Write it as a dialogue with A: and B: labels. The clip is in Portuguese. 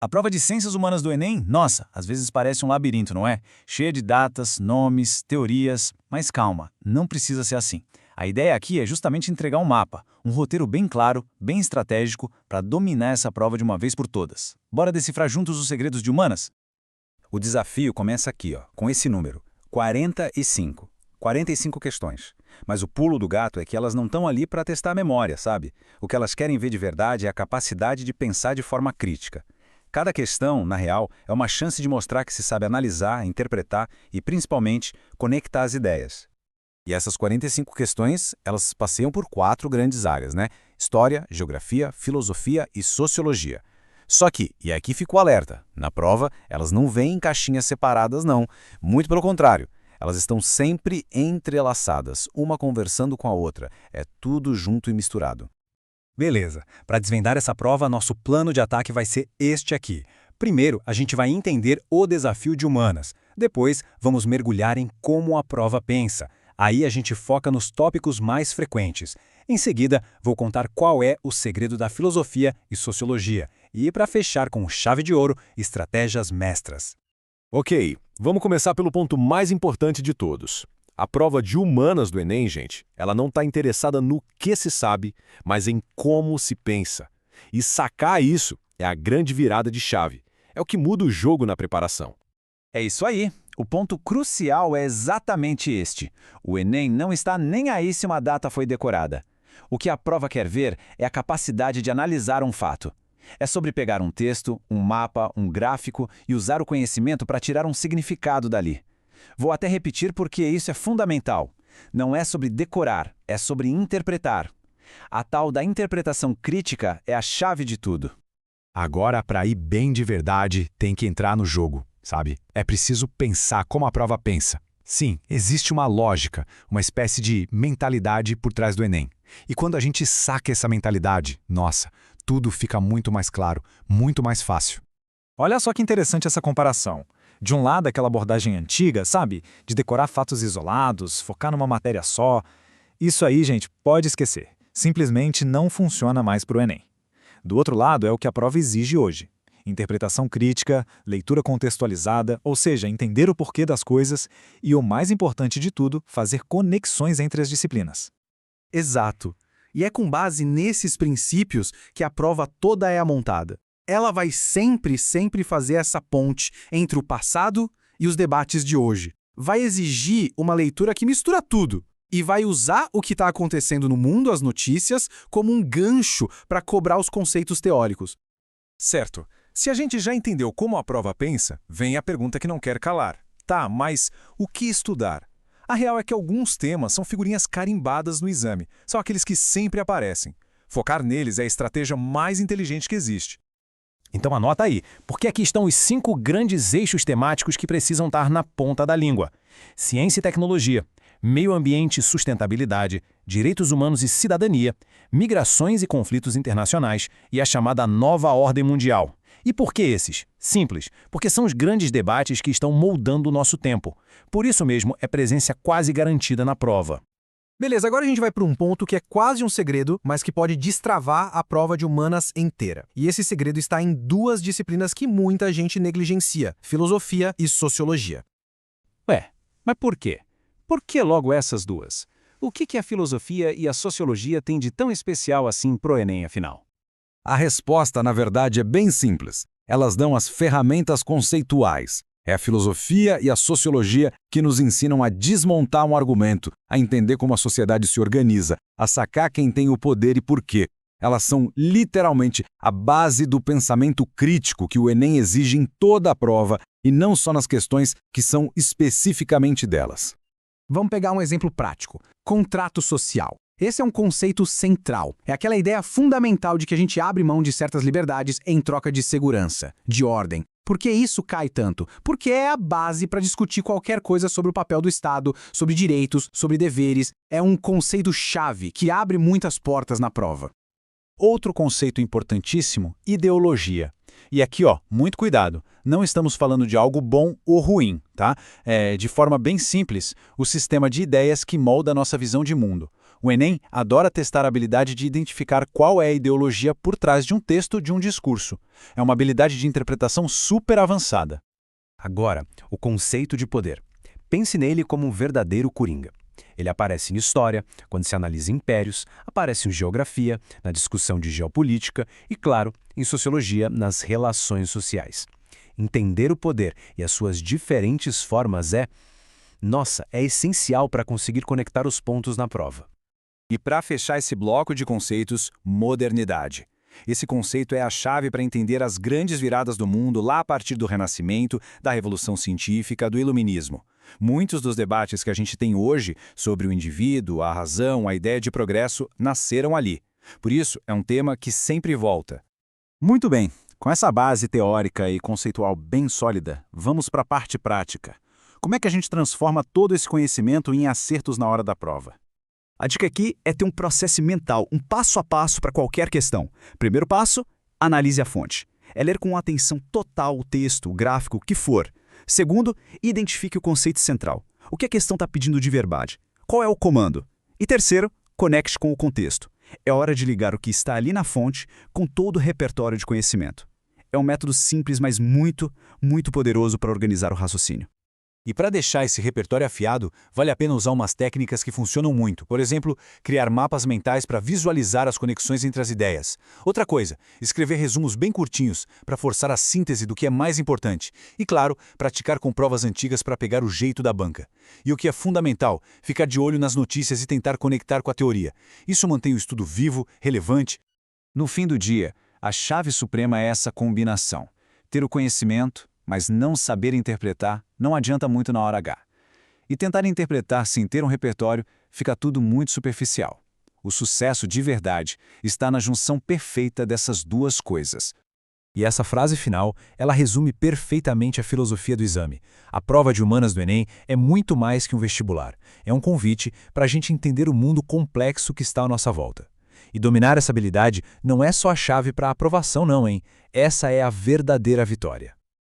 A: A prova de Ciências Humanas do Enem, nossa, às vezes parece um labirinto, não é? Cheia de datas, nomes, teorias, mas calma, não precisa ser assim. A ideia aqui é justamente entregar um mapa, um roteiro bem claro, bem estratégico, para dominar essa prova de uma vez por todas. Bora decifrar juntos os segredos de humanas?
B: O desafio começa aqui, ó, com esse número, 45. 45 questões. Mas o pulo do gato é que elas não estão ali para testar a memória, sabe? O que elas querem ver de verdade é a capacidade de pensar de forma crítica. Cada questão, na real, é uma chance de mostrar que se sabe analisar, interpretar e, principalmente, conectar as ideias. E essas 45 questões, elas passeiam por 4 grandes áreas, né? História, geografia, filosofia e sociologia. Só que, e aqui fica o alerta, na prova, elas não vêm em caixinhas separadas, não. Muito pelo contrário, elas estão sempre entrelaçadas, uma conversando com a outra. É tudo junto e misturado.
C: Beleza, para desvendar essa prova, nosso plano de ataque vai ser este aqui. Primeiro, a gente vai entender o desafio de humanas. Depois, vamos mergulhar em como a prova pensa. Aí a gente foca nos tópicos mais frequentes. Em seguida, vou contar qual é o segredo da filosofia e sociologia. E, para fechar com chave de ouro, estratégias mestras.
D: Ok, vamos começar pelo ponto mais importante de todos. A prova de humanas do Enem, gente, ela não está interessada no que se sabe, mas em como se pensa. E sacar isso é a grande virada de chave. É o que muda o jogo na preparação.
A: É isso aí. O ponto crucial é exatamente este. O Enem não está nem aí se uma data foi decorada. O que a prova quer ver é a capacidade de analisar um fato. É sobre pegar um texto, um mapa, um gráfico e usar o conhecimento para tirar um significado dali. Vou até repetir porque isso é fundamental. Não é sobre decorar, é sobre interpretar. A tal da interpretação crítica é a chave de tudo.
E: Agora, para ir bem de verdade, tem que entrar no jogo, sabe? É preciso pensar como a prova pensa. Sim, existe uma lógica, uma espécie de mentalidade por trás do Enem. E quando a gente saca essa mentalidade, nossa, tudo fica muito mais claro, muito mais fácil.
C: Olha só que interessante essa comparação. De um lado, aquela abordagem antiga, sabe? De decorar fatos isolados, focar numa matéria só. Isso aí, gente, pode esquecer. Simplesmente não funciona mais para o Enem. Do outro lado, é o que a prova exige hoje. Interpretação crítica, leitura contextualizada, ou seja, entender o porquê das coisas e, o mais importante de tudo, fazer conexões entre as disciplinas.
F: Exato. E é com base nesses princípios que a prova toda é amontada. Ela vai sempre fazer essa ponte entre o passado e os debates de hoje. Vai exigir uma leitura que mistura tudo e vai usar o que está acontecendo no mundo, as notícias, como um gancho para cobrar os conceitos teóricos.
D: Certo. Se a gente já entendeu como a prova pensa, vem a pergunta que não quer calar. Tá, mas o que estudar? A real é que alguns temas são figurinhas carimbadas no exame. São aqueles que sempre aparecem. Focar neles é a estratégia mais inteligente que existe.
C: Então anota aí, porque aqui estão os 5 grandes eixos temáticos que precisam estar na ponta da língua. Ciência e tecnologia, meio ambiente e sustentabilidade, direitos humanos e cidadania, migrações e conflitos internacionais e a chamada nova ordem mundial. E por que esses? Simples, porque são os grandes debates que estão moldando o nosso tempo. Por isso mesmo, é presença quase garantida na prova.
F: Beleza, agora a gente vai para um ponto que é quase um segredo, mas que pode destravar a prova de humanas inteira. E esse segredo está em 2 disciplinas que muita gente negligencia: filosofia e sociologia.
A: Ué, mas por quê? Por que logo essas 2? O que a filosofia e a sociologia têm de tão especial assim pro Enem, afinal?
B: A resposta, na verdade, é bem simples. Elas dão as ferramentas conceituais. É a filosofia e a sociologia que nos ensinam a desmontar um argumento, a entender como a sociedade se organiza, a sacar quem tem o poder e por quê. Elas são, literalmente, a base do pensamento crítico que o Enem exige em toda a prova e não só nas questões que são especificamente delas.
F: Vamos pegar um exemplo prático. Contrato social. Esse é um conceito central. É aquela ideia fundamental de que a gente abre mão de certas liberdades em troca de segurança, de ordem. Por que isso cai tanto? Porque é a base para discutir qualquer coisa sobre o papel do Estado, sobre direitos, sobre deveres. É um conceito-chave que abre muitas portas na prova.
C: Outro conceito importantíssimo, ideologia. E aqui, muito cuidado, não estamos falando de algo bom ou ruim, tá? De forma bem simples, o sistema de ideias que molda a nossa visão de mundo.
B: O Enem adora testar a habilidade de identificar qual é a ideologia por trás de um texto, de um discurso. É uma habilidade de interpretação super avançada.
C: Agora, o conceito de poder. Pense nele como um verdadeiro coringa. Ele aparece em história, quando se analisa impérios, aparece em geografia, na discussão de geopolítica e, claro, em sociologia, nas relações sociais. Entender o poder e as suas diferentes formas é essencial para conseguir conectar os pontos na prova.
D: E para fechar esse bloco de conceitos, modernidade. Esse conceito é a chave para entender as grandes viradas do mundo lá a partir do Renascimento, da Revolução Científica, do Iluminismo. Muitos dos debates que a gente tem hoje sobre o indivíduo, a razão, a ideia de progresso, nasceram ali. Por isso, é um tema que sempre volta.
B: Muito bem, com essa base teórica e conceitual bem sólida, vamos para a parte prática. Como é que a gente transforma todo esse conhecimento em acertos na hora da prova?
G: A dica aqui é ter um processo mental, um passo a passo para qualquer questão. Primeiro passo, analise a fonte. É ler com atenção total o texto, o gráfico, o que for. Segundo, identifique o conceito central. O que a questão está pedindo de verdade? Qual é o comando? E terceiro, conecte com o contexto. É hora de ligar o que está ali na fonte com todo o repertório de conhecimento. É um método simples, mas muito, muito poderoso para organizar o raciocínio.
B: E para deixar esse repertório afiado, vale a pena usar umas técnicas que funcionam muito. Por exemplo, criar mapas mentais para visualizar as conexões entre as ideias. Outra coisa, escrever resumos bem curtinhos para forçar a síntese do que é mais importante. E, claro, praticar com provas antigas para pegar o jeito da banca. E o que é fundamental, ficar de olho nas notícias e tentar conectar com a teoria. Isso mantém o estudo vivo, relevante.
A: No fim do dia, a chave suprema é essa combinação. Ter o conhecimento, mas não saber interpretar não adianta muito na hora H. E tentar interpretar sem ter um repertório fica tudo muito superficial. O sucesso de verdade está na junção perfeita dessas duas coisas.
C: E essa frase final, ela resume perfeitamente a filosofia do exame. A prova de humanas do Enem é muito mais que um vestibular. É um convite para a gente entender o mundo complexo que está à nossa volta. E dominar essa habilidade não é só a chave para a aprovação não, hein? Essa é a verdadeira vitória.